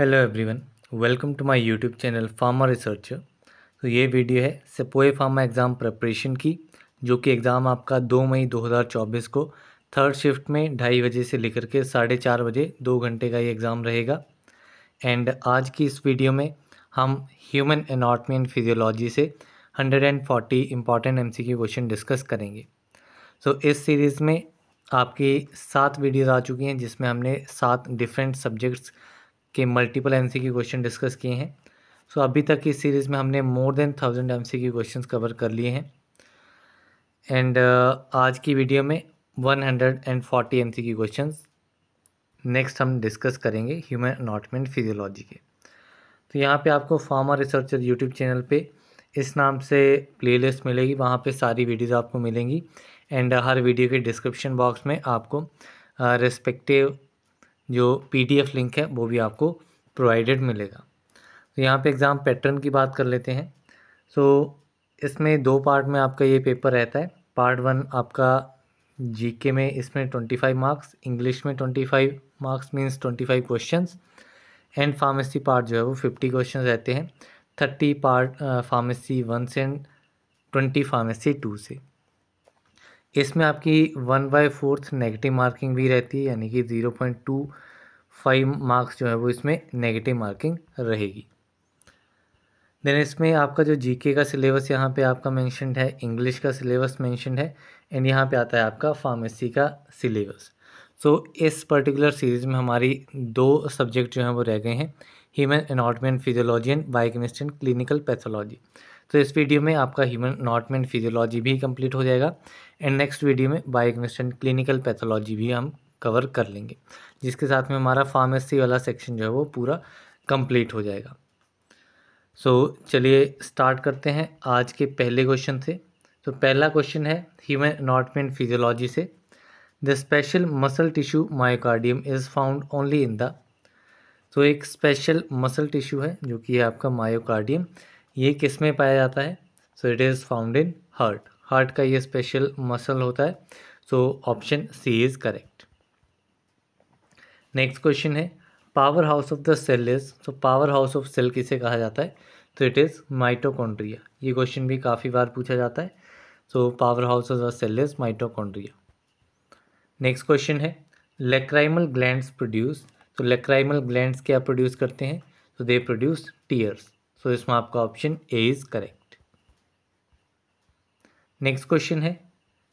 Hello everyone, welcome to my YouTube channel pharma researcher. तो ये video है सेपोए pharma exam preparation की, जो कि एग्ज़ाम आपका 2 मई 2024 को थर्ड शिफ्ट में 2:30 बजे से लेकर के 4:30 बजे 2 घंटे का ये एग्ज़ाम रहेगा। एंड आज की इस वीडियो में हम ह्यूमन एनाटॉमी एंड फिजियोलॉजी से 140 इंपॉर्टेंट एमसीक्यू क्वेश्चन डिस्कस करेंगे। सो इस सीरीज़ में आपकी 7 वीडियोज़ आ चुकी हैं, जिसमें हमने 7 डिफरेंट सब्जेक्ट्स के मल्टीपल एमसीक्यू क्वेश्चन डिस्कस किए हैं। सो अभी तक इस सीरीज़ में हमने more than 1000 MCQ questions cover कर लिए हैं। एंड आज की वीडियो में 140 एमसीक्यू क्वेश्चंस नेक्स्ट हम डिस्कस करेंगे ह्यूमन एनाटॉमी एंड फिजियोलॉजी के। तो यहाँ पे आपको फार्मा रिसर्चर यूट्यूब चैनल पे इस नाम से प्लेलिस्ट मिलेगी, वहाँ पे सारी वीडियोज़ आपको मिलेंगी। एंड हर वीडियो के डिस्क्रिप्शन बॉक्स में आपको रिस्पेक्टिव जो PDF लिंक है वो भी आपको प्रोवाइडेड मिलेगा। तो यहाँ पे एग्ज़ाम पैटर्न की बात कर लेते हैं। सो इसमें 2 पार्ट में आपका ये पेपर रहता है। पार्ट 1 आपका जीके में, इसमें 25 मार्क्स, इंग्लिश में 25 marks means 25 questions, and pharmacy part जो है वो 50 क्वेश्चंस रहते हैं। 30 पार्ट फार्मेसी 1 से एंड 20 फार्मेसी 2 से। इसमें आपकी 1/4 नेगेटिव मार्किंग भी रहती है, यानी कि 0.25 मार्क्स जो है वो इसमें नेगेटिव मार्किंग रहेगी। देन इसमें आपका जो जीके का सिलेबस यहाँ पे आपका मेंशन्ड है, इंग्लिश का सिलेबस मेंशन्ड है, एंड यहाँ पे आता है आपका फार्मेसी का सिलेबस। सो इस पर्टिकुलर सीरीज़ में हमारी 2 सब्जेक्ट जो हैं वो रह गए हैं, human anatomy and physiology and biochemistry and clinical pathology. तो इस वीडियो में आपका ह्यूमन एनाटॉमी एंड फिजियोलॉजी भी कंप्लीट हो जाएगा, एंड नेक्स्ट वीडियो में बायोकेमिस्ट्री एंड क्लिनिकल पैथोलॉजी भी हम कवर कर लेंगे, जिसके साथ में हमारा फार्मेसी वाला सेक्शन जो है वो पूरा कंप्लीट हो जाएगा। सो चलिए स्टार्ट करते हैं आज के पहले क्वेश्चन से। तो पहला क्वेश्चन है ह्यूमन एनाटॉमी एंड फिजियोलॉजी से, the special muscle tissue myocardium is found only in the. तो एक स्पेशल मसल टिश्यू है जो कि है आपका मायोकार्डियम, ये किस में पाया जाता है? सो it is found in heart. Heart का ये स्पेशल मसल होता है। So option C is correct. Next question है powerhouse of the cell is. तो पावर हाउस ऑफ सेल किसे कहा जाता है? तो इट इज़ माइटोकॉन्ड्रिया। ये क्वेश्चन भी काफ़ी बार पूछा जाता है। So powerhouse of the cell is mitochondria. Next question है लेक्राइमल ग्लैंड्स प्रोड्यूस। तो लेक्राइमल ग्लैंड्स क्या प्रोड्यूस करते हैं? तो दे प्रोड्यूस टीयर्स। सो इसमें आपका option A is correct. Next question है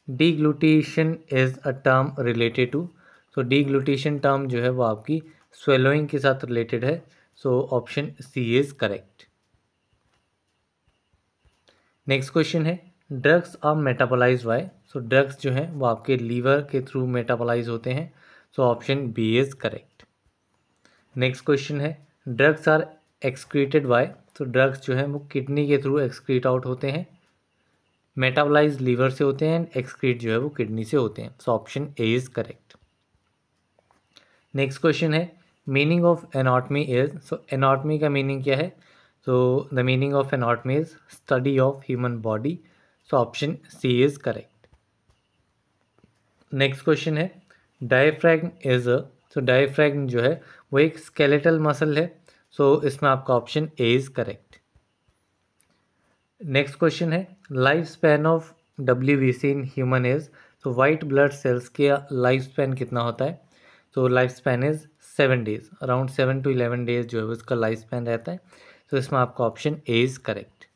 deglutition is a term related to. तो डीग्लूटेशन टर्म जो है वो आपकी स्वेलोइंग के साथ रिलेटेड है। So option C is correct. Next question है drugs are metabolize by. So drugs जो हैं वो आपके लीवर के थ्रू मेटाबोलाइज होते हैं। So option B is correct. Next question है ड्रग्स आर एक्सक्रीटेड बाय। तो ड्रग्स जो हैं वो किडनी के थ्रू एक्सक्रीट आउट होते हैं, मेटाबोलाइज लीवर से होते हैं, एंड एक्सक्रीट जो है वो किडनी से होते हैं। So option A is correct. Next question है meaning of anatomy is. So anatomy का मीनिंग क्या है? तो the meaning of anatomy is study of human body. So option C is correct. Next question है diaphragm is a. तो diaphragm जो है वो एक स्केलेटल मसल है। सो इसमें आपका option A is correct. Next question है life span of WBC in human is. तो वाइट ब्लड सेल्स के लाइफ स्पैन कितना होता है? तो life span is 7 days, around 7 to 11 days जो है उसका लाइफ स्पैन रहता है। तो इसमें आपका option A is correct.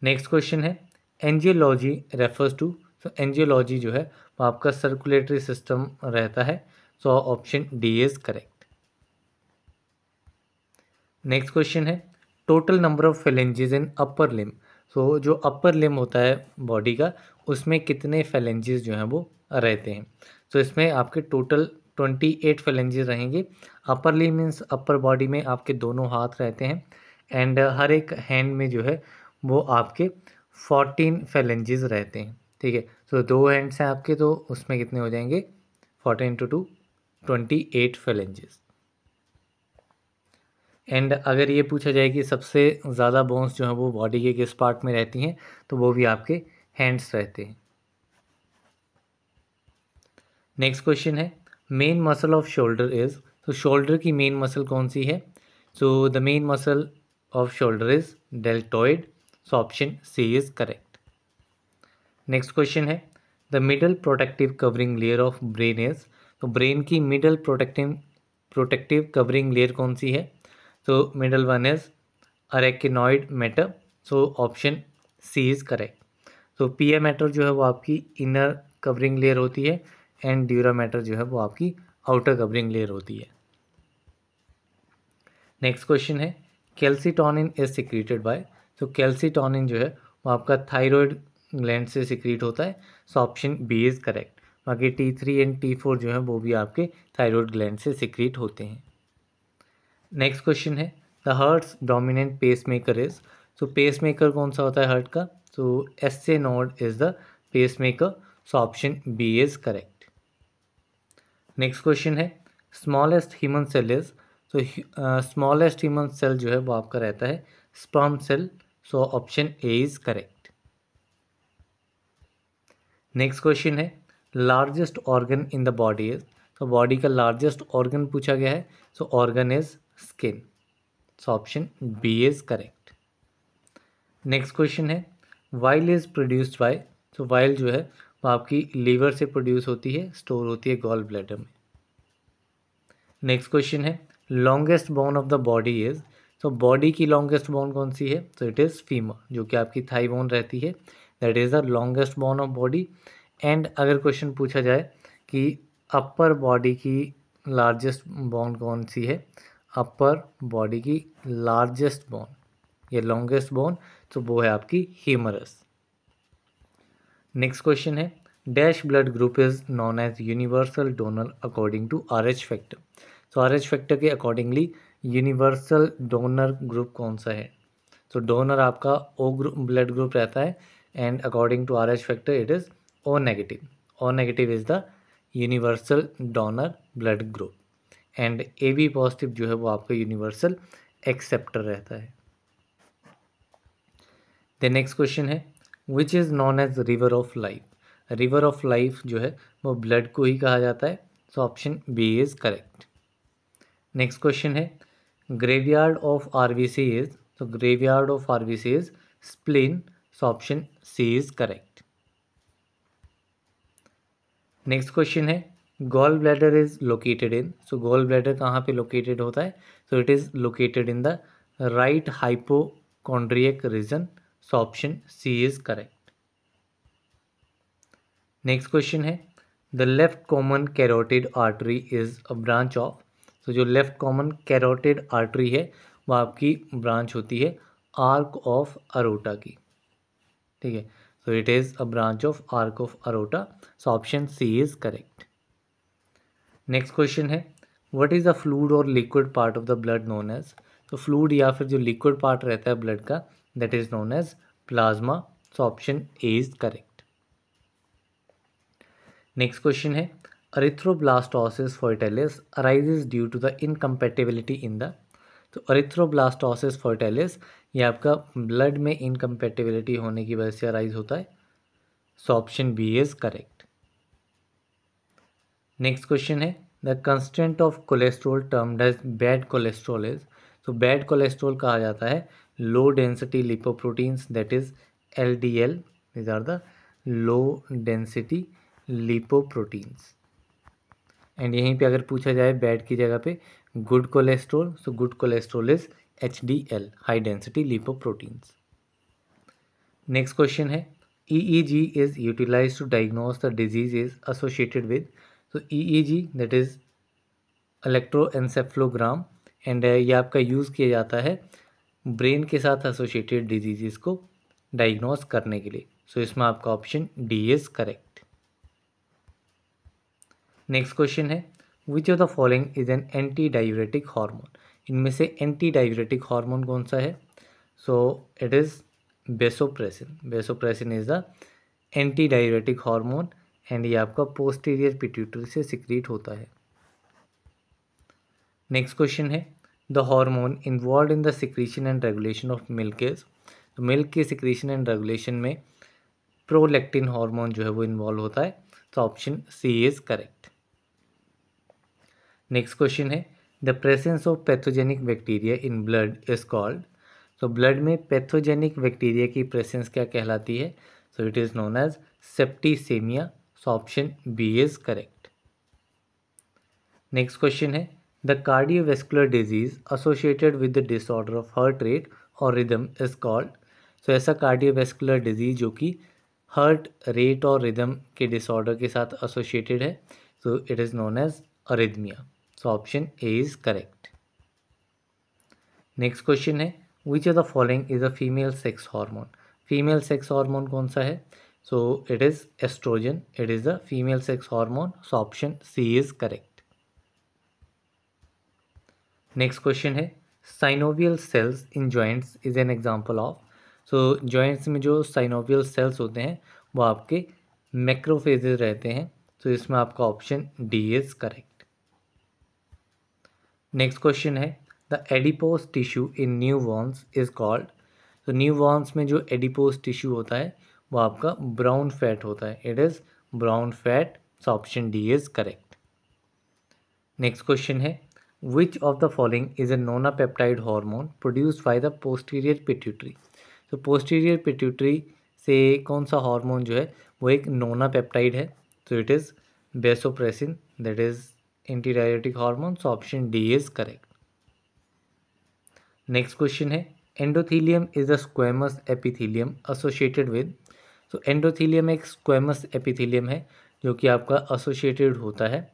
Next question है एंजियोलॉजी रेफर्स टू। तो एंजियोलॉजी जो है वो आपका सर्कुलेटरी सिस्टम रहता है। So option D is correct. Next question है टोटल नंबर ऑफ फेलेंजेस इन अपर लिम। सो जो अपर लिम होता है बॉडी का, उसमें कितने फेलेंजेस जो हैं वो रहते हैं? तो इसमें आपके टोटल 28 फेलेंजेस रहेंगे। अपर लिम मीन्स अपर बॉडी में आपके दोनों हाथ रहते हैं, एंड हर एक हैंड में जो है वो आपके 14 फेलेंजेस रहते हैं। ठीक है, तो 2 हैंड्स हैं आपके, तो उसमें कितने हो जाएंगे? 14 × 2 28 फेलेंजेस। एंड अगर ये पूछा जाए कि सबसे ज़्यादा बोन्स जो हैं वो बॉडी के किस पार्ट में रहती हैं, तो वो भी आपके हैंड्स रहते हैं। नेक्स्ट क्वेश्चन है main muscle of shoulder is. तो शोल्डर की मेन मसल कौन सी है? So the main muscle of shoulder is deltoid, so option C is correct. Next question है the middle protective covering layer of brain is, तो brain की middle protective covering layer कौन सी है? तो middle one is arachnoid mater, so option C is correct. तो pia matter जो है वो आपकी इनर कवरिंग लेयर होती है एंड ड्यूरा मैटर जो है वो आपकी आउटर कवरिंग लेयर होती है। नेक्स्ट क्वेश्चन है कैल्सिटोनिन इज सिक्रीटेड बाय, तो कैल्सिटोनिन जो है वो आपका थायराइड ग्लैंड से सिक्रीट होता है, so option B is correct. बाकी T3 एंड T4 जो है वो भी आपके थायराइड ग्लैंड से सिक्रीट होते हैं। नेक्स्ट क्वेश्चन है the hearts dominant pacemaker is, तो पेस मेकर कौन सा होता है हार्ट का? तो SA node is the pacemaker, so option B is correct. Next question है स्मॉलेस्ट ह्यूमन सेल इज, तो स्मॉलेस्ट ह्यूमन सेल जो है वो आपका रहता है sperm cell, so option A is correct. Next question है largest organ in the body is, तो बॉडी का लार्जेस्ट ऑर्गन पूछा गया है, so organ is skin, so option B is correct. Next question है वाइल इज प्रोड्यूस्ड बाय, तो bile जो है वो आपकी लीवर से प्रोड्यूस होती है, स्टोर होती है गॉल ब्लैडर में। नेक्स्ट क्वेश्चन है longest bone of the body is, तो बॉडी की लॉन्गेस्ट बोन कौन सी है? तो इट इज़ फीमर, जो कि आपकी थाई बोन रहती है, that is the longest bone of body. And अगर क्वेश्चन पूछा जाए कि अपर बॉडी की लार्जेस्ट बोन कौन सी है, अपर बॉडी की लार्जेस्ट बोन या लॉन्गेस्ट बोन, तो वो है आपकी ह्यूमरस। नेक्स्ट क्वेश्चन है dash blood group is known as universal donor according to RH factor, तो RH फैक्टर के अकॉर्डिंगली यूनिवर्सल डोनर ग्रुप कौन सा है? तो डोनर आपका O ग्रुप ब्लड ग्रुप रहता है and according to RH factor it is O negative. O negative is the universal donor blood group and AB positive जो है वो आपका यूनिवर्सल एक्सेप्टर रहता है। द नेक्स्ट क्वेश्चन है which is known as river of life, river of life जो है वो ब्लड को ही कहा जाता है, so option B is correct. Next question है ग्रेवयार्ड ऑफ RBC इज, तो graveyard of RBC is spleen, so option C is correct. Next question है gall bladder is located in, so gall bladder कहाँ पे located होता है? सो it is located in the right hypochondriac reason, so option C is correct. Next question है the left common carotid artery is a branch of, तो जो left common carotid artery है वो आपकी ब्रांच होती है आर्क ऑफ अरोटा की, ठीक है, सो it is a branch of arch of aorta, so option C is correct. Next question है व्हाट इज़ द फ्लूइड और liquid part of the blood known as, तो फ्लूइड या फिर जो लिक्विड पार्ट रहता है ब्लड का that is known as plasma, so option A is correct. Next question है erythroblastosis foetalis arises due to the incompatibility in the, तो erythroblastosis फर्टाइलिस ये आपका ब्लड में इनकम्पेटिबिलिटी होने की वजह से अराइज होता है, so option B is correct. Next question है the constant of cholesterol termed as bad cholesterol is, तो बैड कोलेस्ट्रॉल कहा जाता है low density lipoproteins that is LDL, these are the low density lipoproteins. And यहीं पे अगर पूछा जाए बैड की जगह पे good cholesterol, so good cholesterol is HDL, high density lipoproteins. Next question है EEG is utilise to diagnose the disease is associated with, तो EEG दैट इज इलेक्ट्रोएन्सेफ्लोग्राम एंड ये आपका यूज़ किया जाता है ब्रेन के साथ एसोसिएटेड डिजीज़ को डायग्नोज करने के लिए, सो इसमें आपका option D is correct. Next question है which of the following is an anti diuretic hormone, इनमें से एंटी डायूरेटिक हार्मोन कौन सा है? सो it is vasopressin, vasopressin is the anti diuretic hormone and ये आपका पोस्टीरियर पिट्यूटरी से सिक्रीट होता है। नेक्स्ट क्वेश्चन है the hormone involve in the secretion and regulation of milk is, तो मिल्क के सिक्रीशन एंड रेगुलेशन में प्रोलैक्टिन हार्मोन जो है वो इन्वॉल्व होता है, तो option C is correct. Next question है the presence of pathogenic bacteria in blood is called. तो ब्लड में पैथोजेनिक बैक्टीरिया की प्रेजेंस क्या कहलाती है? सो it is known as septicaemia. So option B is correct. Next question है the cardiovascular disease associated with the disorder of heart rate और rhythm is called. तो ऐसा कार्डियोवैस्कुलर डिजीज जो कि हार्ट रेट और रिदम के डिसऑर्डर के साथ एसोसिएटेड है, so it is known as arrhythmia. So option A is correct. Next question है which of the following is a female sex hormone. Female sex hormone कौन सा है? सो it is oestrogen, it is the female sex hormone. So option C is correct. Next question है synovial cells in joints is an example of. So joints में जो synovial sales होते हैं वो आपके मैक्रोफेजेस रहते हैं, तो इसमें आपका option D is correct. Next question है the adipose tissue in newborns is called. तो न्यूबॉर्न्स में जो एडिपोज टिश्यू होता है वो आपका ब्राउन फैट होता है, it is brown fat. So option D is correct. Next question है which of the following is a nonapeptide hormone produced by the posterior pituitary. तो पोस्टीरियर पिट्यूटरी से कौन सा हार्मोन जो है वो एक नोनापेप्टाइड है, तो it is vasopressin, that is antidiuretic hormone. So option D is correct. Next question है endothelium is a squamous epithelium associated with. तो एंडोथीलियम एक स्क्वेमस एपिथीलियम है जो कि आपका एसोसिएटेड होता है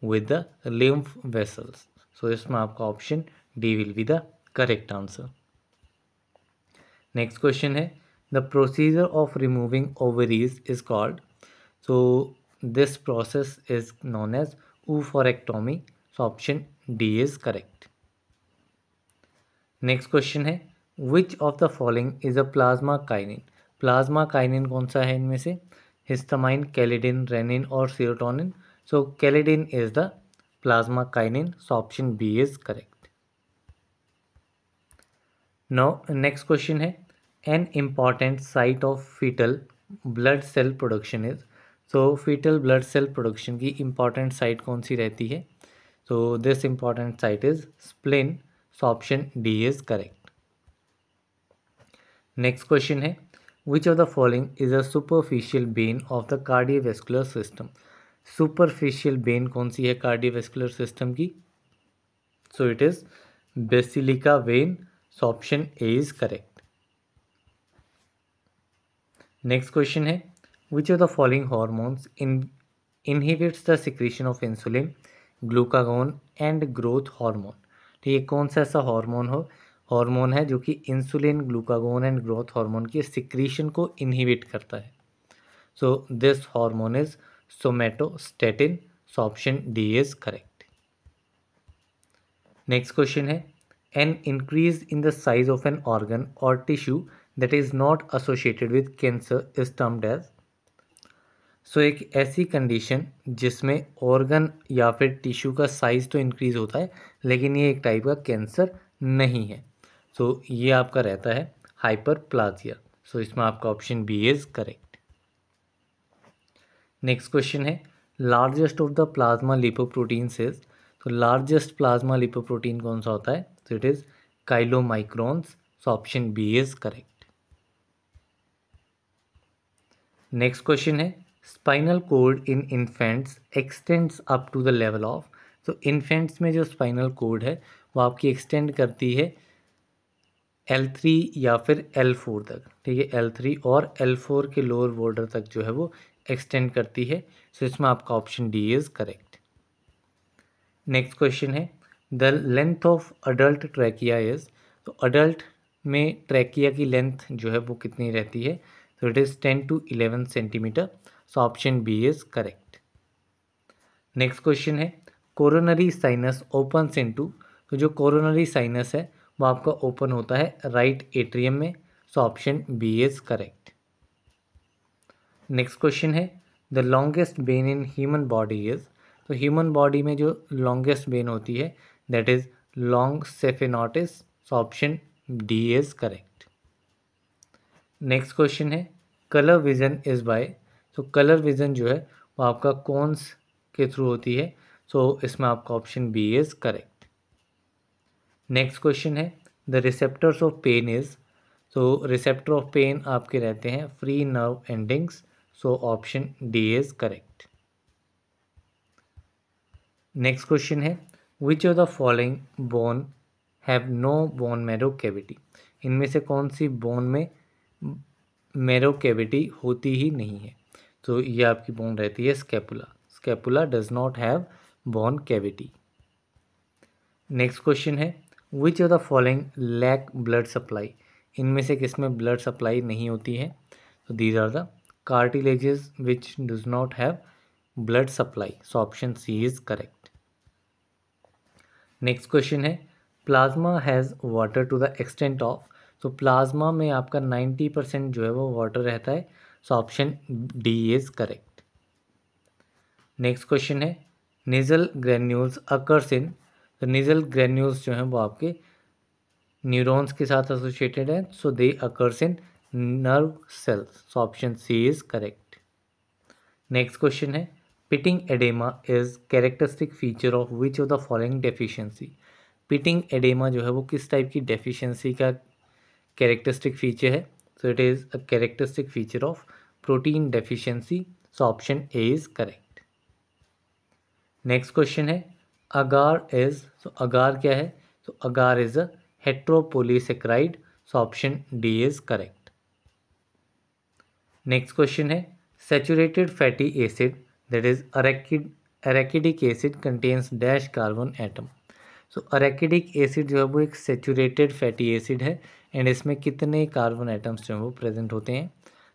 with the lymph vessels. So इसमें आपका option D will be the correct answer. Next question है the procedure of removing ovaries is called. So this process is known as oophorectomy. So option D is correct. Next question है which of the following is a plasma kinin. Plasma kinin कौन सा है इनमें से? Histamine, kallidin, renin और serotonin. So calidin is the plasma kinin. So option B is correct. Now next question है an important site of fetal blood cell production is। so fetal blood cell production की important site कौन सी रहती है? so this important site is spleen. so option D is correct. Next question है which of the following is a superficial vein of the cardiovascular system। Superficial vein कौन सी है cardiovascular system की? So it is basilica vein. So option A is correct. Next question है which of the following hormones inhibits the secretion of insulin, glucagon and growth hormone. ठीक है, कौन सा ऐसा हार्मोन है जो कि insulin, glucagon and growth hormone की सिक्रीशन को इनहिबिट करता है? So this hormone is somatostatin. So option D is correct. Next question है an increase in the size of an organ or tissue that is not associated with cancer is termed as। सो एक ऐसी condition जिसमें organ या फिर tissue का size तो increase होता है लेकिन ये एक टाइप का कैंसर नहीं है, सो ये आपका रहता है हाइपरप्लाजिया। सो इसमें आपका option B is correct. Next question है largest of the plasma lipoproteins is. तो लार्जेस्ट प्लाज्मा लिपोप्रोटीन कौन सा होता है? तो it is chylomicrons. So option B is correct. Next question है spinal cord in infants extends up to the level of. तो infants में जो स्पाइनल कोड है वो आपकी एक्सटेंड करती है L3 या फिर L4 तक। ठीक है, L3 और L4 के लोअर बॉर्डर तक जो है वो एक्सटेंड करती है। सो इसमें आपका option D is correct. Next question है the length of adult trachea is. तो अडल्ट में ट्रैकिया की लेंथ जो है वो कितनी रहती है? तो it is 10 to 11 centimetre. So option B is correct. Next question है कोरोनरी साइनस ओपन्स इनटू। तो जो कोरोनरी साइनस है वो आपका ओपन होता है राइट एट्रियम में। So option B is correct. Next question है the longest vein in human body is. तो ह्यूमन बॉडी में जो लॉन्गेस्ट वेन होती है that is long saphenous. So option D is correct. Next question है colour vision is by. तो colour vision जो है वो आपका कौन के थ्रू होती है? सो इसमें आपका option B is correct. Next question है the receptors of pain is, तो रिसेप्टर ऑफ पेन आपके रहते हैं free nerve endings, so option D is correct. Next question है which of the following bone have no bone marrow cavity, इनमें से कौन सी बोन में मैरो कैविटी होती ही नहीं है, तो ये आपकी बोन रहती है scapula, scapula does not have bone cavity. Next question है which of the following lack blood supply, इनमें से किसमें ब्लड सप्लाई नहीं होती है, तो these are the cartilages which does not have blood supply, so option C is correct. Next question है plasma has water to the extent of, तो plasma में आपका 90% जो है वो वाटर रहता है, so option D is correct. Next question है नेजल ग्रेन्यूल्स अकर्स इन, तो नेजल ग्रेन्यूल्स जो हैं वो आपके न्यूरॉन्स के साथ एसोसिएटेड हैं, so they occurs in nerve cells, so option C is correct. Next question है pitting oedema is characteristic feature of which of the following deficiency, pitting oedema जो है वो किस टाइप की डेफिशिएंसी का कैरेक्टरिस्टिक फीचर है, सो it is a characteristic feature of protein deficiency, so option A is correct. Next question है agar is, so agar क्या है, तो agar is a heteropolysaccharide, so option D is correct. Next question है saturated fatty acid that is arachidic acid contains dash carbon atom, so arachidic acid जो है वो एक saturated fatty acid है and इसमें कितने कार्बन एटम्स जो है वो प्रेजेंट होते हैं,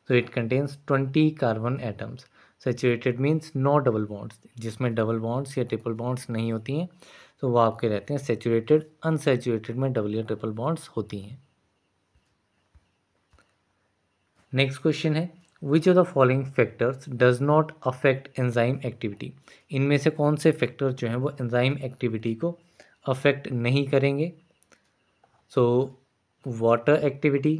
तो it contains 20 carbon atoms. Saturated means no double bonds, जिसमें डबल बॉन्ड्स या ट्रिपल बॉन्ड्स नहीं होती हैं, तो वो आपके रहते हैं सैचुरेटेड, अनसैचुरेटेड में डबल या ट्रिपल बॉन्ड्स होती हैं। नेक्स्ट क्वेश्चन है which of the following factors does not affect enzyme activity, इनमें से कौन से फैक्टर जो हैं वो एंजाइम एक्टिविटी को अफेक्ट नहीं करेंगे, so water activity,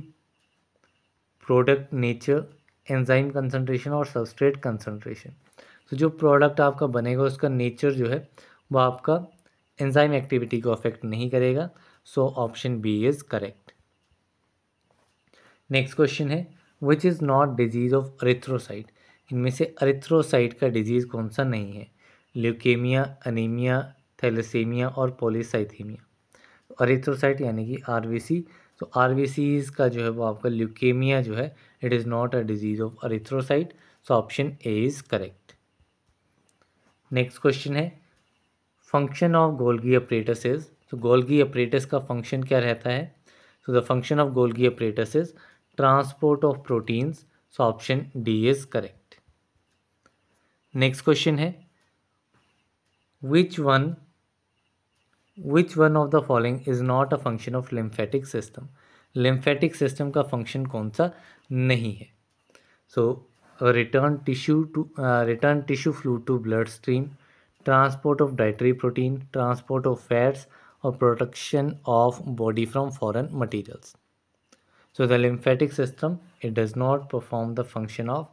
product nature, enzyme concentration और सबस्ट्रेट कंसंट्रेशन। तो जो प्रोडक्ट आपका बनेगा उसका नेचर जो है वो आपका एंजाइम एक्टिविटी को अफेक्ट नहीं करेगा, so option B is correct. Next question है which is not disease of erythrocyte, इनमें से अरिथ्रोसाइट का डिजीज़ कौन सा नहीं है, ल्यूकेमिया, अनीमिया, थैलेसीमिया और पॉलीसाइथीमिया। अरिथ्रोसाइट यानी कि आरबीसी, तो आरबीसीज का जो है वो आपका ल्यूकेमिया जो है it is not a disease of erythrocyte, so option A is correct. Next question है function of Golgi apparatus is, तो गोल्गी अपरेटस का फंक्शन क्या रहता है, so the function of Golgi apparatus is transport of proteins, so option D is correct. Next question है which one of the following is not a function of lymphatic system, lymphatic system का function कौन सा नहीं है, so return tissue fluid to blood stream, transport of dietary protein, transport of fats or protection of body from foreign materials. So the lymphatic system it does not perform the function of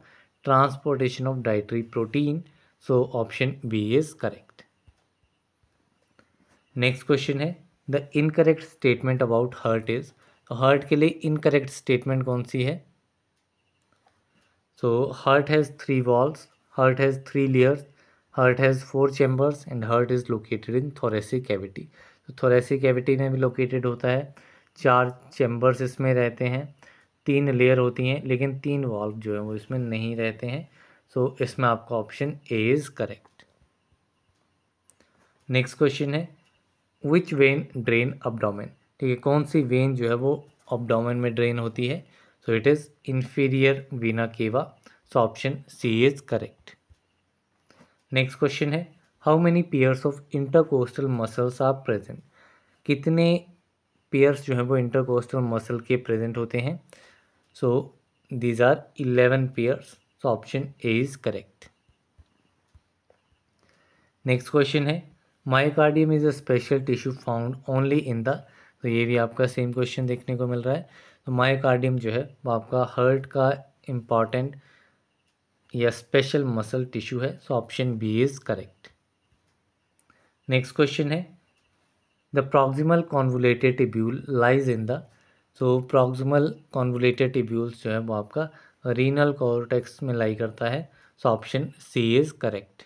transportation of dietary protein, so option B is correct. Next question है the incorrect statement about heart is, तो heart के लिए incorrect statement कौन सी है, so heart has 3 valves, heart has 3 layers, heart has 4 chambers and heart is located in thoracic cavity, तो thoracic cavity में भी located होता है, 4 chambers इसमें रहते हैं, 3 लेयर होती हैं लेकिन 3 वाल्व जो है वो इसमें नहीं रहते हैं, सो इसमें आपका option A is correct. Next question है विच वेन ड्रेन अब्डोमेन, ठीक है, कौन सी वेन जो है वो अब्डोमेन में ड्रेन होती है, सो it is inferior vena cava, so option C is correct. Next question है how many pairs of intercostal muscles are present, कितने पेयर्स जो है वो इंटरकोस्टल मसल के प्रेजेंट होते हैं, so these are 11 pairs, so option A is correct. Next question है myocardium is a special tissue found only in the, तो ये भी आपका सेम क्वेश्चन देखने को मिल रहा है, तो मायोकार्डियम जो है वो आपका हार्ट का इम्पॉर्टेंट या स्पेशल मसल टिश्यू है, so option B is correct. Next question है the proximal convoluted tubule lies in the, so proximal convoluted tubules जो है वो आपका रीनल कॉर्टेक्स में लाई करता है। So option C is correct.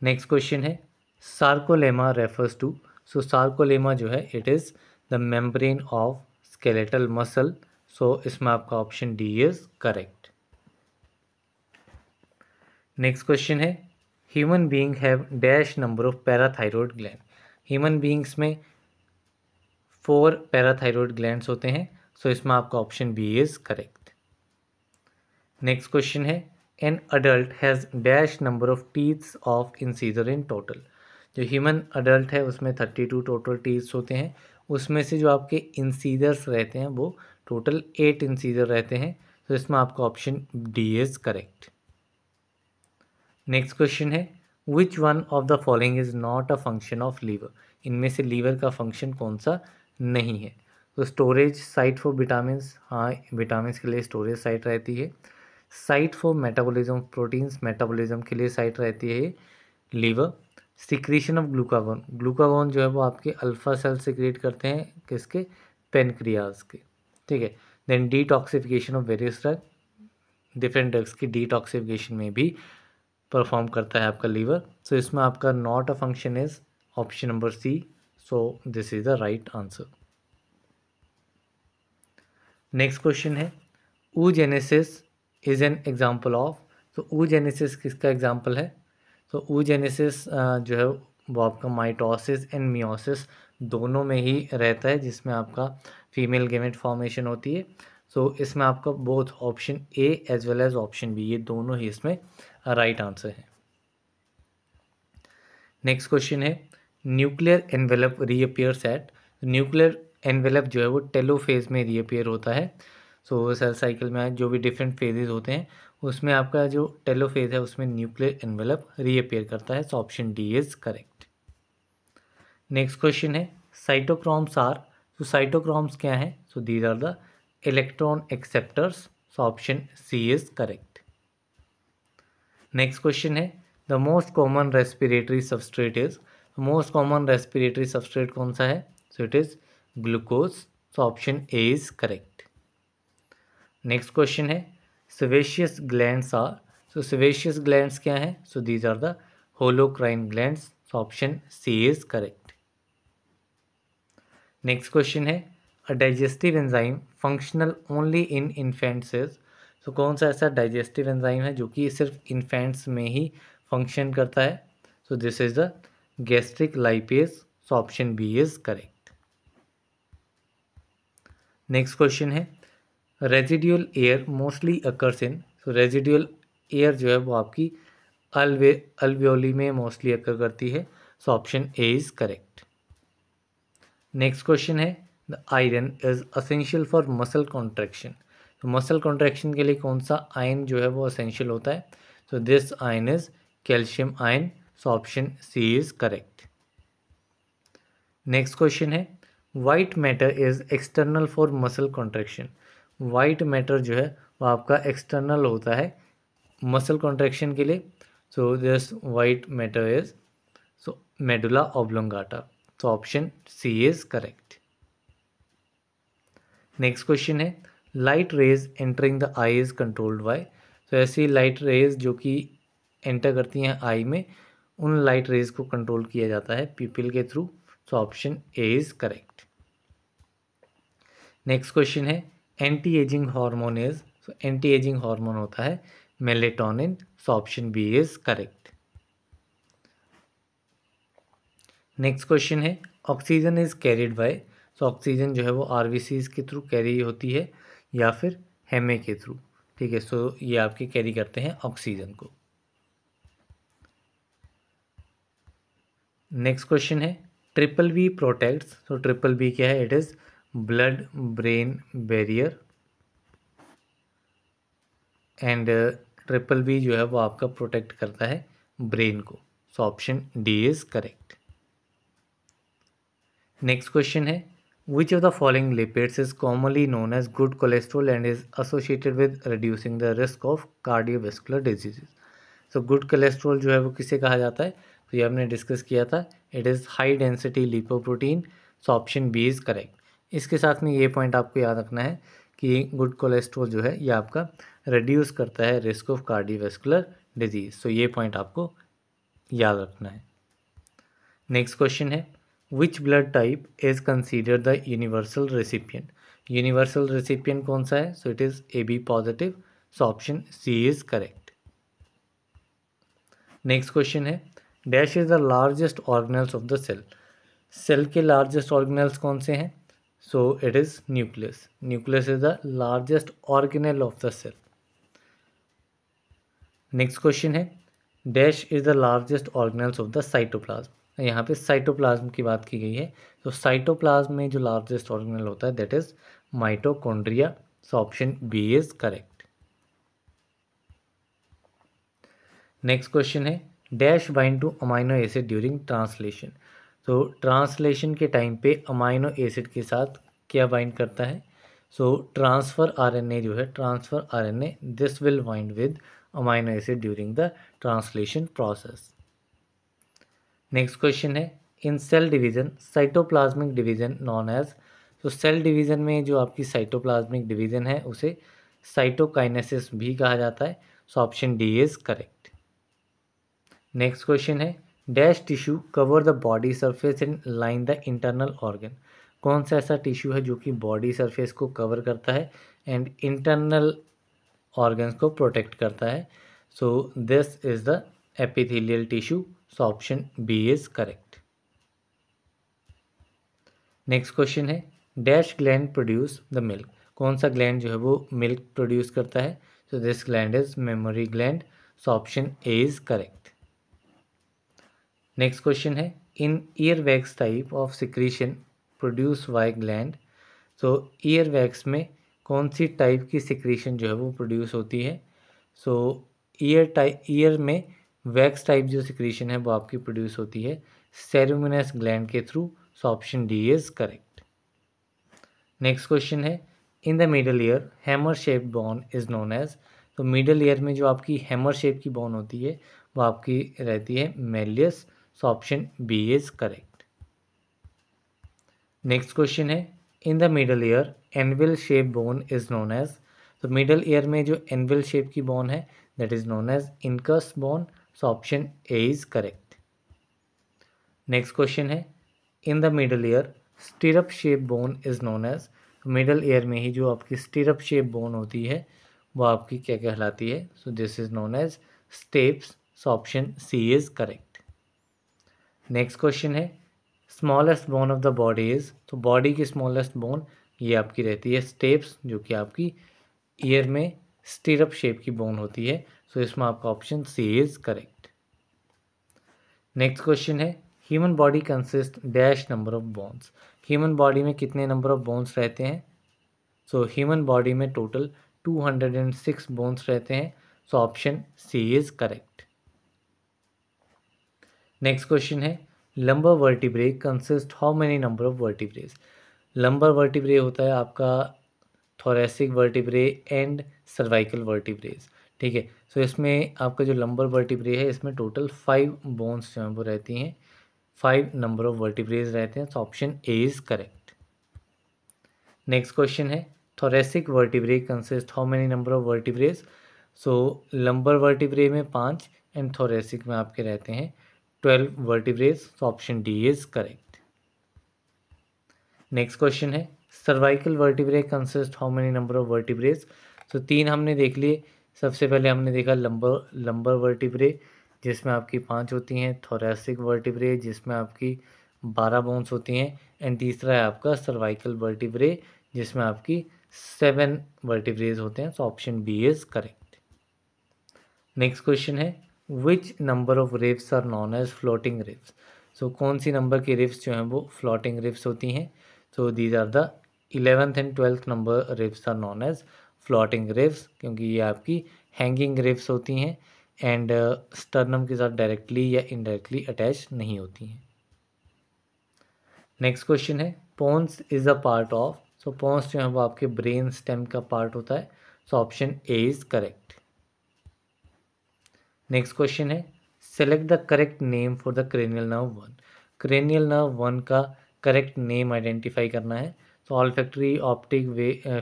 Next question है sarcolemma refers to, so sarcolemma जो है it is the membrane of skeletal muscle. So इसमें आपका option D is correct. Next question है human being have dash number of parathyroid gland. Human beings में 4 parathyroid glands होते हैं। So इसमें आपका option B is correct. Next question है an adult has dash number of teeths of incisor in total. जो human adult है उसमें 32 total teeths होते हैं, उसमें से जो आपके इंसीजर्स रहते हैं वो टोटल 8 इंसीजर रहते हैं। तो इसमें आपका option D is correct. Next question है which one of the following is not a function of liver. इनमें से लीवर का फंक्शन कौन सा नहीं है। तो स्टोरेज साइट फॉर विटामिन्स, हाँ विटामिन्स के लिए स्टोरेज साइट रहती है। Site for metabolism proteins, metabolism के लिए साइट रहती है liver. Secretion of glucagon, glucagon जो है वो आपके अल्फा सेल सिक्रिएट करते हैं किसके, पेनक्रियाज के, ठीक है। Then detoxification of various drug, different drugs की डिटॉक्सिफिकेशन में भी परफॉर्म करता है आपका लीवर। सो इसमें आपका not a function is option number C. So this is the right answer. Next question है oogenesis is an example of. तो oogenesis किसका एग्जाम्पल है। तो oogenesis जो है वो आपका माइटोसिस एंड मियोसिस दोनों में ही रहता है, जिसमें आपका फीमेल गेमेट फॉर्मेशन होती है। सो इसमें आपका both option A as well as option B, ये दोनों ही इसमें राइट आंसर है। नेक्स्ट क्वेश्चन है nuclear envelope reappears at. Nuclear envelope जो है वो टेलोफेज में रीअपियर होता है। सो सेल साइकिल में जो भी डिफरेंट फेजेस होते हैं उसमें आपका जो टेलोफेज है उसमें न्यूक्लियर एनवेलप रीअपियर करता है। So option D is correct. Next question है साइटोक्रोम्स आर। तो साइटोक्रोम्स क्या हैं। So these are the electron acceptors. So option C is correct. Next question है the most common respiratory substrate is. Most common respiratory substrate कौन सा है। सो it is glucose. So option A is correct. Next question है सेवेशियस glands are. So सेवेशियस glands क्या हैं। So these are the holocrine glands. So option C is correct. Next question है a digestive enzyme functional only in infants is. तो कौन सा ऐसा डाइजेस्टिव एंजाइम है जो कि सिर्फ इन्फेंट्स में ही फंक्शन करता है। So this is the gastric lipase. So option B is correct. Next question है residual air mostly occurs in. So residual air जो है वो आपकी अल्वेओली में मोस्टली अकर करती है। So option A is correct. Next question है the iron is essential for muscle contraction. तो मसल कॉन्ट्रैक्शन के लिए कौन सा आयन जो है वो असेंशियल होता है। तो this ion is calcium ion. So option C is correct. Next question है white matter is external for muscle contraction. White matter जो है वो आपका एक्सटर्नल होता है मसल कॉन्ट्रैक्शन के लिए। So this white matter is so medulla oblongata. तो option C is correct. Next question है light rays entering the eye is controlled by. तो ऐसी लाइट रेज जो कि एंटर करती हैं आई में, उन लाइट रेज को कंट्रोल किया जाता है पीपल के through. So option A is correct. Next question है anti aging hormone is. So anti aging hormone होता है melatonin. So option B is correct. Next question है oxygen is carried by. So oxygen जो है वो RBCs के through carry होती है या फिर हेमे के थ्रू, ठीक है। सो ये आपके कैरी करते हैं ऑक्सीजन को। नेक्स्ट क्वेश्चन है ट्रिपल बी प्रोटेक्ट्स। तो ट्रिपल बी क्या है, it is blood brain barrier and triple B जो है वो आपका प्रोटेक्ट करता है ब्रेन को। So option D is correct. Next question है which of the following lipids is commonly known as good cholesterol and is associated with reducing the risk of cardiovascular diseases. So good cholesterol जो है वो किसे कहा जाता है। तो ये हमने डिस्कस किया था, it is high density lipoprotein, so option B is correct. इसके साथ में ये पॉइंट आपको याद रखना है कि गुड कोलेस्ट्रॉल जो है ये आपका रिड्यूस करता है risk of cardiovascular disease, so ये पॉइंट आपको याद रखना है। नेक्स्ट क्वेश्चन है, which blood type is considered the universal recipient. Universal recipient कौन सा है? सो it is AB positive, so option C is correct. Next question है, dash is the largest organelles of the cell. Cell के largest organelles कौन से हैं? So it is nucleus. Nucleus is the largest organelle of the cell. Next question है, dash is the largest organelles of the cytoplasm. यहाँ पे cytoplasm की बात की गई है, तो साइटोप्लाज्म में जो लार्जेस्ट ऑर्गेनल होता है that is mitochondria, so option B is correct. Next question है, dash bind to amino acid during translation. तो ट्रांसलेशन के टाइम पे अमाइनो एसिड के साथ क्या बाइंड करता है? सो ट्रांसफ़र आरएनए जो है, transfer RNA this will bind with amino acid during the translation process. Next question है, in cell division cytoplasmic division known as. तो सेल डिवीज़न में जो आपकी साइटोप्लाज्मिक डिवीज़न है उसे साइटोकाइनेसिस भी कहा जाता है, so option D is correct. Next question है, dash tissue cover the body surface and line the internal organ. कौन सा ऐसा टिश्यू है जो कि बॉडी सरफेस को कवर करता है एंड इंटरनल ऑर्गन्स को प्रोटेक्ट करता है? So this is the epithelial tissue, so option B is correct. Next question है, dash gland produce the milk. कौन सा ग्लैंड जो है वो मिल्क प्रोड्यूस करता है? So this gland is mammary gland, so option A is correct. Next question है, in ear wax type of secretion produce by gland. तो ईयर वैक्स में कौन सी टाइप की सिक्रीशन जो है वो प्रोड्यूस होती है? सो ईयर में वैक्स टाइप जो सिक्रीशन है वो आपकी प्रोड्यूस होती है सेरेमिनस ग्लैंड के through, so option D is correct. Next question है, in the middle ear hammer shape bone is known as. तो मिडल ईयर में जो आपकी हैमर शेप की बोन होती है वो आपकी रहती है malleus, so option B is correct. Next question है, in the middle ear anvil shape bone is known as. तो मिडल ईयर में जो एनविल शेप की बोन है that is known as incus bone, so option A is correct. Next question है, in the middle ear stirrup shape bone is known as. Middle ear में ही जो आपकी स्टिरअप शेप बोन होती है वो आपकी क्या कहलाती है? So this is known as stapes, so option C is correct. Next question है, smallest bone of the body is. तो बॉडी की स्मॉलेस्ट बोन ये आपकी रहती है स्टेप्स, जो कि आपकी ईयर में स्टिरअप शेप की बोन होती है, सो इसमें आपका option C is correct. Next question है, human body consist dash number of bones. Human body में कितने नंबर ऑफ बोन्स रहते हैं? सो ह्यूमन बॉडी में टोटल 206 बोन्स रहते हैं, so option C is correct. Next question है, lumbar vertebrae consist how many number of vertebras. Lumbar vertebrae होता है आपका thoracic vertebrae and cervical vertebras, ठीक है। सो इसमें आपका जो लंबर वर्टिब्रे है इसमें टोटल 5 बोन्स जो हैं वो रहती हैं, 5 नंबर ऑफ वर्टिब्रेज रहते हैं, so option A is correct. Next question है, thoracic vertebrae consist how many number of vertebras. So lumbar vertebrae में 5 एंड थोरेसिक में आपके रहते हैं 12 vertebras, so option D is correct. Next question है, cervical vertebrae consist how many number of vertebras. तो 3 हमने देख लिए। सबसे पहले हमने देखा लंबर वर्टिब्रे जिसमें आपकी 5 होती हैं, थोरेसिक वर्टिब्रे जिसमें आपकी 12 बोन्स होती हैं, एंड तीसरा है आपका सर्वाइकल वर्टिब्रे जिसमें आपकी 7 वर्टिब्रेज होते हैं, so option B is correct. Next question है, which number of ribs are known as floating ribs. So कौन सी नंबर की रिफ्स जो हैं वो फ्लोटिंग रिफ्स होती हैं? So these are the 11th and 12th number ribs are known as floating ribs, क्योंकि ये आपकी हैंगिंग रिफ्स होती हैं एंड स्टर्नम के साथ डायरेक्टली या इनडायरेक्टली अटैच नहीं होती हैं। नेक्स्ट क्वेश्चन है, pons is a part of. सो पोन्स जो है वो आपके ब्रेन स्टेम का पार्ट होता है, so option A is correct. Next question है, select the correct name for the cranial nerve 1। Cranial nerve 1 का करेक्ट नेम आइडेंटिफाई करना है। तो ऑल्फैक्टरी, ऑप्टिक,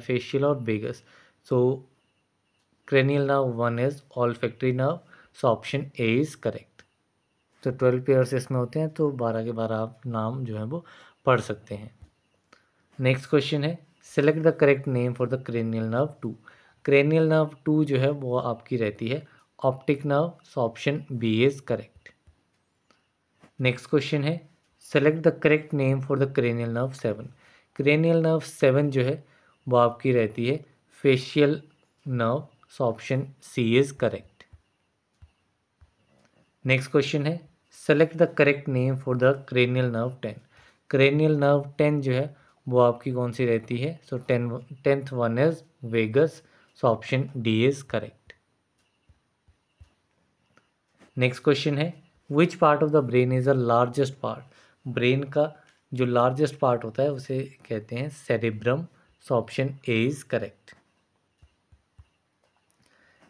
फेशियल और vagus. So cranial nerve 1 is olfactory nerve, so option A is correct। तो 12 pairs इसमें होते हैं, तो 12 के 12 आप नाम जो है वो पढ़ सकते हैं। नेक्स्ट क्वेश्चन है select the correct name for the cranial nerve 2। Cranial nerve 2 जो है वो आपकी रहती है optic nerve, so option B is correct. Next question है select the correct name for the cranial nerve 7। Cranial nerve 7 जो है वो आपकी रहती है facial nerve, so option C is correct. Next question है select the correct name for the cranial nerve 10। Cranial nerve 10 जो है वो आपकी कौन सी रहती है? So 10th one is vagus, so option D is correct. Next question है which part of the brain is the largest part. Brain का जो लार्जेस्ट पार्ट होता है उसे कहते हैं cerebrum, so option A is correct.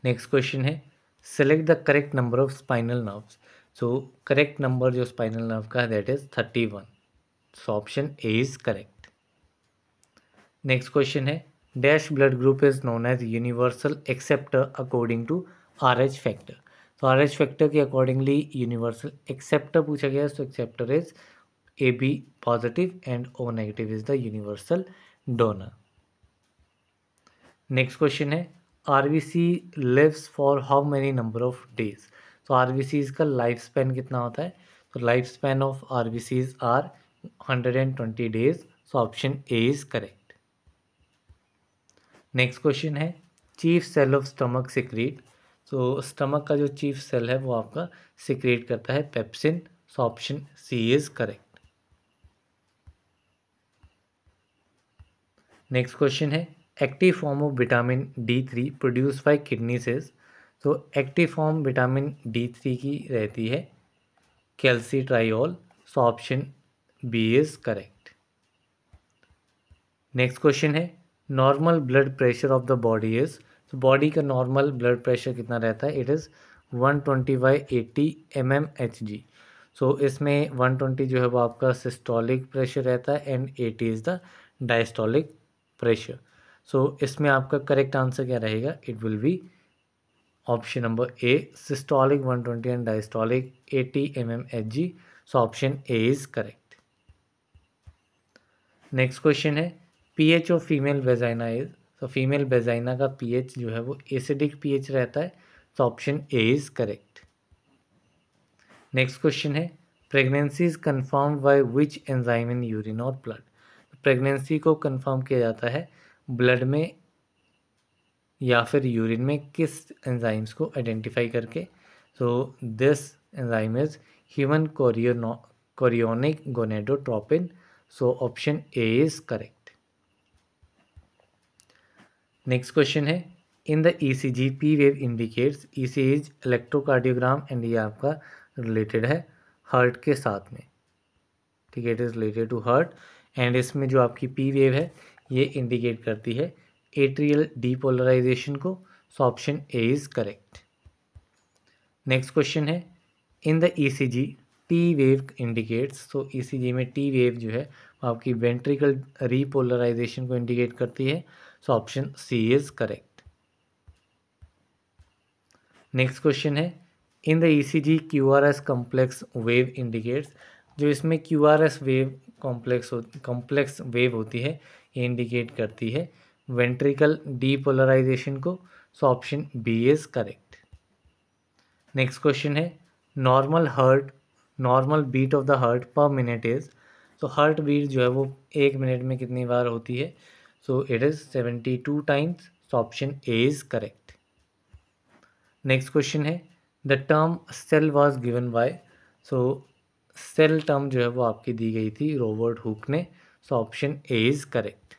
Next question है select the correct number of spinal nerves. So correct number जो स्पाइनल नर्व का है that is 31, so option A is correct. Next question है dash blood group is known as universal acceptor according to RH factor. तो RH factor के accordingly universal acceptor पूछा गया है, so acceptor is AB positive and O negative is the universal donor. Next question है RBC lives for how many number of days. तो RBCs का life span कितना होता है? तो life span of RBCs are 120 days, so option A is correct. Next question है chief cell of stomach secrete. तो stomach का जो चीफ सेल है वो आपका सिक्रेट करता है pepsin, so option C is correct. Next question है active form of vitamin D3 produce by kidney cells. तो एक्टिव फॉर्म विटामिन D3 की रहती है calcitriol, so option B is correct. Next question है normal blood pressure of the body is. तो body का normal blood pressure कितना रहता है? It is 120/80 mmHg। सो इसमें 120 जो है वो आपका सिस्टोलिक प्रेशर रहता है and 80 is the diastolic pressure. So इसमें आपका करेक्ट आंसर क्या रहेगा? It will be option number A, systolic 120 and diastolic 80 mmHg, so option A is correct. Next question है pH of female vagina is. तो female vagina का pH जो है वो एसिडिक पीएच रहता है, तो option A is correct. Next question है pregnancy is confirm by which enzyme in urine और ब्लड। प्रेगनेंसी को कन्फर्म किया जाता है ब्लड में या फिर यूरिन में किस एंजाइम्स को आइडेंटिफाई करके? So this enzyme is human chorionic gonadotropin, so option A is correct. Next question है in the ECG P wave indicates. ECG is electrocardiogram and ये आपका रिलेटेड है हार्ट के साथ में, ठीक है, it is related to heart and इसमें जो आपकी पी वेव है ये इंडिकेट करती है एट्रियल डीपोलराइजेशन को, so option A is correct. Next question है in the ECG T wave indicates. तो ECG में टी वेव जो है आपकी वेंट्रिकल रीपोलराइजेशन को इंडिकेट करती है, so option C is correct. Next question है in the ECG QRS complex wave indicates. जो इसमें QRS वेव कॉम्प्लेक्स वेव होती है ये इंडिकेट करती है वेंट्रिकल डीपोलराइजेशन को, so option B is correct. Next question है normal beat of the heart per minute is. तो हार्ट बीट जो है वो 1 मिनट में कितनी बार होती है? सो it is 72 times, so option A is correct. Next question है the term cell was given by. So cell term जो है वो आपकी दी गई थी रॉबर्ट हुक ने, so option A is correct.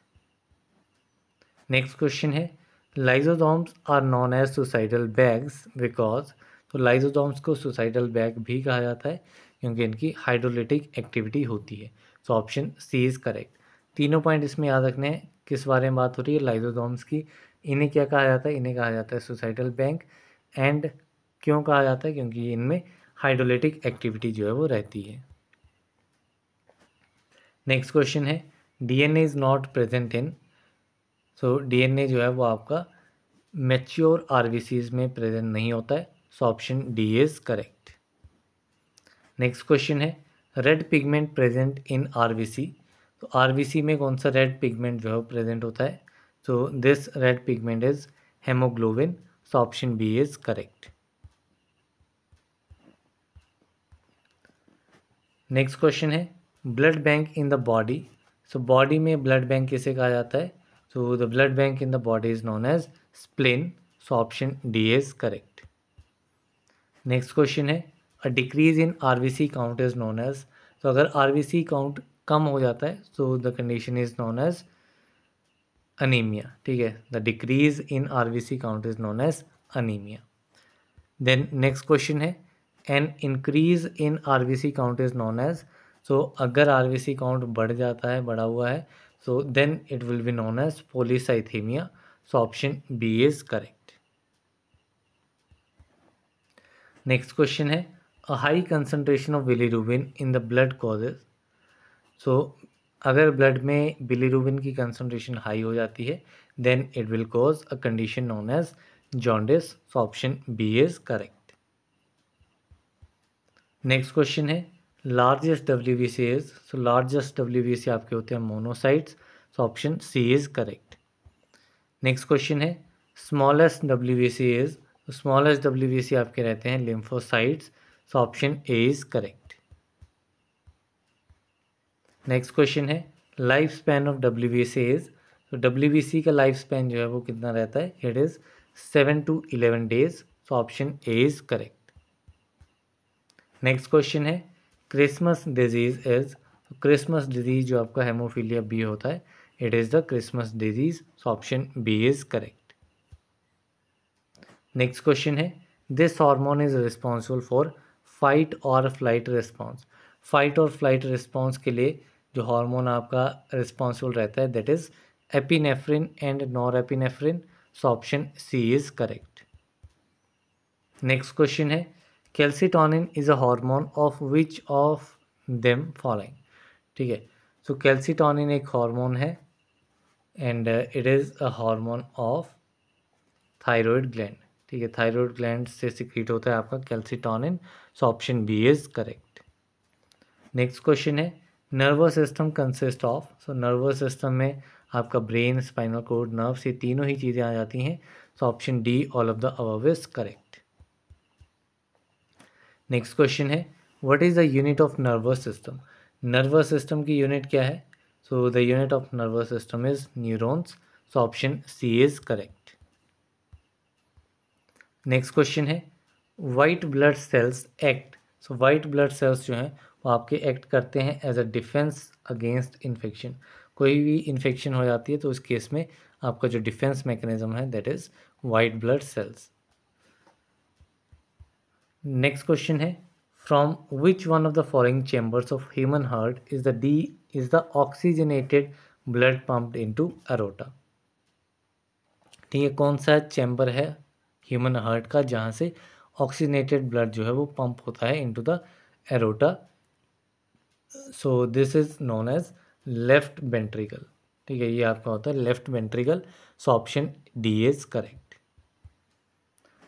Next question है lysosomes are known as suicidal bags because. तो लाइजोसोम्स को सुसाइडल बैग भी कहा जाता है क्योंकि इनकी हाइड्रोलिटिक एक्टिविटी होती है, so option C is correct. तीनों पॉइंट इसमें याद रखने हैं किस बारे में बात हो रही है, लाइजोसोम्स की। इन्हें क्या कहा जाता है? इन्हें कहा जाता है सुसाइडल बैग। एंड क्यों कहा जाता है? क्योंकि इनमें हाइड्रोलिटिक एक्टिविटी जो है वो रहती है। नेक्स्ट क्वेश्चन है DNA is not present in, so DNA जो है वो आपका मैच्योर आरबीसीज में प्रेजेंट नहीं होता है, so option D is correct. Next question है red pigment present in RBC, तो आरबीसी में कौन सा रेड पिगमेंट जो है प्रेजेंट होता है, so this red pigment is haemoglobin, so option B is correct. Next question है blood bank in the body, so body में ब्लड बैंक किसे कहा जाता है, so the blood bank in the body is known as spleen, so option D is correct. Next question है a decrease in RBC count is known as, तो अगर RBC count कम हो जाता है so the condition is known as anaemia, ठीक है, the decrease in RBC count is known as anaemia. Then next question है an increase in RBC count is known as, so अगर आरबीसी काउंट बढ़ जाता है, बढ़ा हुआ है, so then it will be known as polycythaemia, so option B is correct. Next question है a high concentration of bilirubin in the blood causes, so अगर blood में बिलीरुबिन की कंसंट्रेशन हाई हो जाती है then it will cause a condition known as jaundice, so option B is correct. Next question है largest WBC is, so largest WBC आपके होते हैं monocytes, so option C is correct. Next question है smallest WBC is, smallest WBC आपके रहते हैं lymphocytes, so option A is correct. Next question है life span of WBC is, तो WBC का लाइफ स्पैन जो है वो कितना रहता है, it is 7 to 11 days, so option A is correct. Next question है Christmas disease is, Christmas disease जो आपका हेमोफीलिया बी होता है, it is the Christmas disease, so option B is correct. Next question है this hormone is responsible for fight और flight response, fight और flight response के लिए जो हार्मोन आपका रिस्पॉन्सिबल रहता है that is epinephrine and norepinephrine, so option C is correct. Next question है calcitonin is a hormone of which of them following, ठीक है, सो कैल्सिटोनिन एक हार्मोन है and it is a hormone of thyroid gland, ठीक है, thyroid gland से secrete होता है आपका calcitonin, so option B is correct. Next question है nervous system consist of, so nervous system में आपका ब्रेन, स्पाइनल कोड, नर्व्स, ये तीनों ही चीज़ें आ जाती हैं, so option D all of the above is correct. Next question है what is the unit of nervous system, nervous system की यूनिट क्या है, so the unit of nervous system is neurons, so option C is correct. Next question है white blood cells act, so white blood cells जो हैं वो आपके act करते हैं as a defence against infection, कोई भी इन्फेक्शन हो जाती है तो उस केस में आपका जो डिफेंस मैकेनिज्म है that is white blood cells. Next question है from which one of the following chambers of human heart is the oxygenated blood pumped into aorta, ठीक है, कौन सा चैम्बर है ह्यूमन हार्ट का जहाँ से ऑक्सीजनेटेड ब्लड जो है वो पंप होता है into the aorta, so this is known as left ventricle, ठीक है, ये आपका होता है left ventricle, so option D is correct.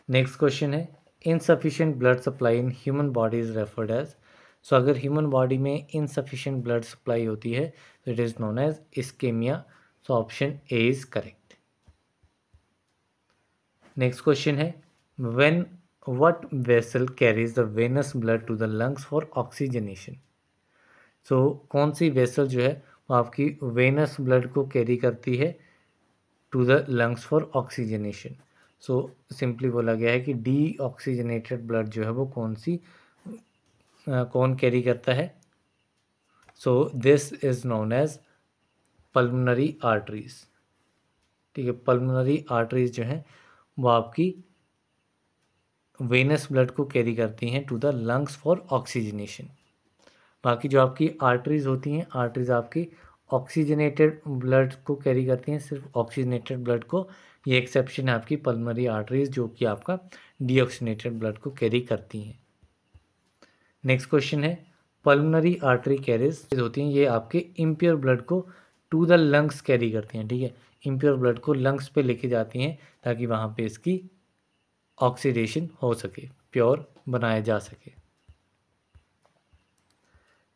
Next question है insufficient blood supply in human body is referred as, so अगर ह्यूमन बॉडी में insufficient blood supply होती है तो it is known as ischaemia, so option A is correct. Next question है when what vessel carries the venous blood to the lungs for oxygenation, so कौन सी vessel जो है वो आपकी वेनस ब्लड को कैरी करती है to the lungs for oxygenation, so simply बोला गया है कि डी ऑक्सीजनेटेड ब्लड जो है वो कौन कैरी करता है, so this is known as pulmonary arteries, ठीक है, पल्मोनरी आर्टरीज जो हैं वो आपकी वेनस ब्लड को कैरी करती हैं to the lungs for oxygenation. बाकी जो आपकी आर्टरीज होती हैं, आर्टरीज आपकी ऑक्सीजनेटेड ब्लड को कैरी करती हैं, सिर्फ ऑक्सीजनेटेड ब्लड को, ये एक्सेप्शन है आपकी पल्मोनरी आर्टरीज जो कि आपका डीऑक्सीजनेटेड ब्लड को कैरी करती हैं। नेक्स्ट क्वेश्चन है पल्मोनरी आर्टरी कैरीज होती हैं, ये आपके इम्प्योर ब्लड को टू द लंग्स कैरी करती हैं, ठीक है, इम्प्योर ब्लड को लंग्स पे लेके जाती हैं ताकि वहाँ पे इसकी ऑक्सीडेशन हो सके, प्योर बनाया जा सके।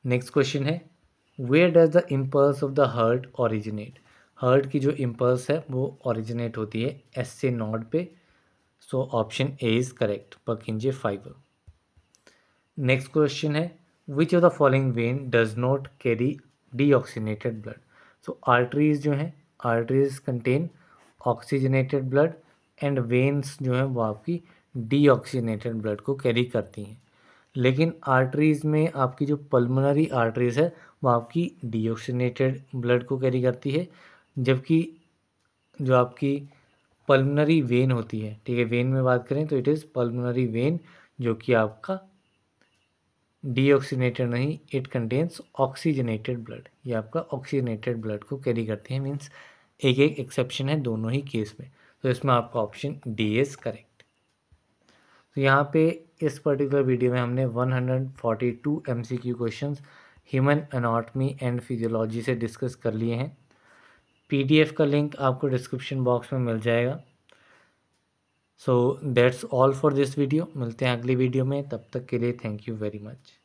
Next question is where does the impulse of the heart originate, heart की जो इम्पल्स है वो ओरिजिनेट होती है एस से नॉड पे, so option A is correct, Purkinje fibre. Next question है which of the following vein does not carry deoxygenated blood, so arteries जो हैं, arteries contain oxygenated blood and veins जो हैं वो आपकी डीऑक्सीनेटेड ब्लड को कैरी करती हैं, लेकिन आर्टरीज में आपकी जो पल्मोनरी आर्टरीज है वो आपकी डीऑक्सीनेटेड ब्लड को कैरी करती है, जबकि जो आपकी पल्मोनरी वेन होती है, ठीक है, वेन में बात करें तो इट इज़ पल्मोनरी वेन जो कि आपका डीऑक्सीनेटेड नहीं, इट कंटेन्स ऑक्सीजनेटेड ब्लड, ये आपका ऑक्सीजनेटेड ब्लड को कैरी करते हैं, मीन्स एक एक एक्सेप्शन है दोनों ही केस में, तो इसमें आपका ऑप्शन डी इज़ करेक्ट। तो यहाँ पे इस पर्टिकुलर वीडियो में हमने 142 MCQ questions human anatomy and physiology से डिस्कस कर लिए हैं। PDF का लिंक आपको डिस्क्रिप्शन बॉक्स में मिल जाएगा। So that's all for this video, मिलते हैं अगली वीडियो में, तब तक के लिए थैंक यू वेरी मच।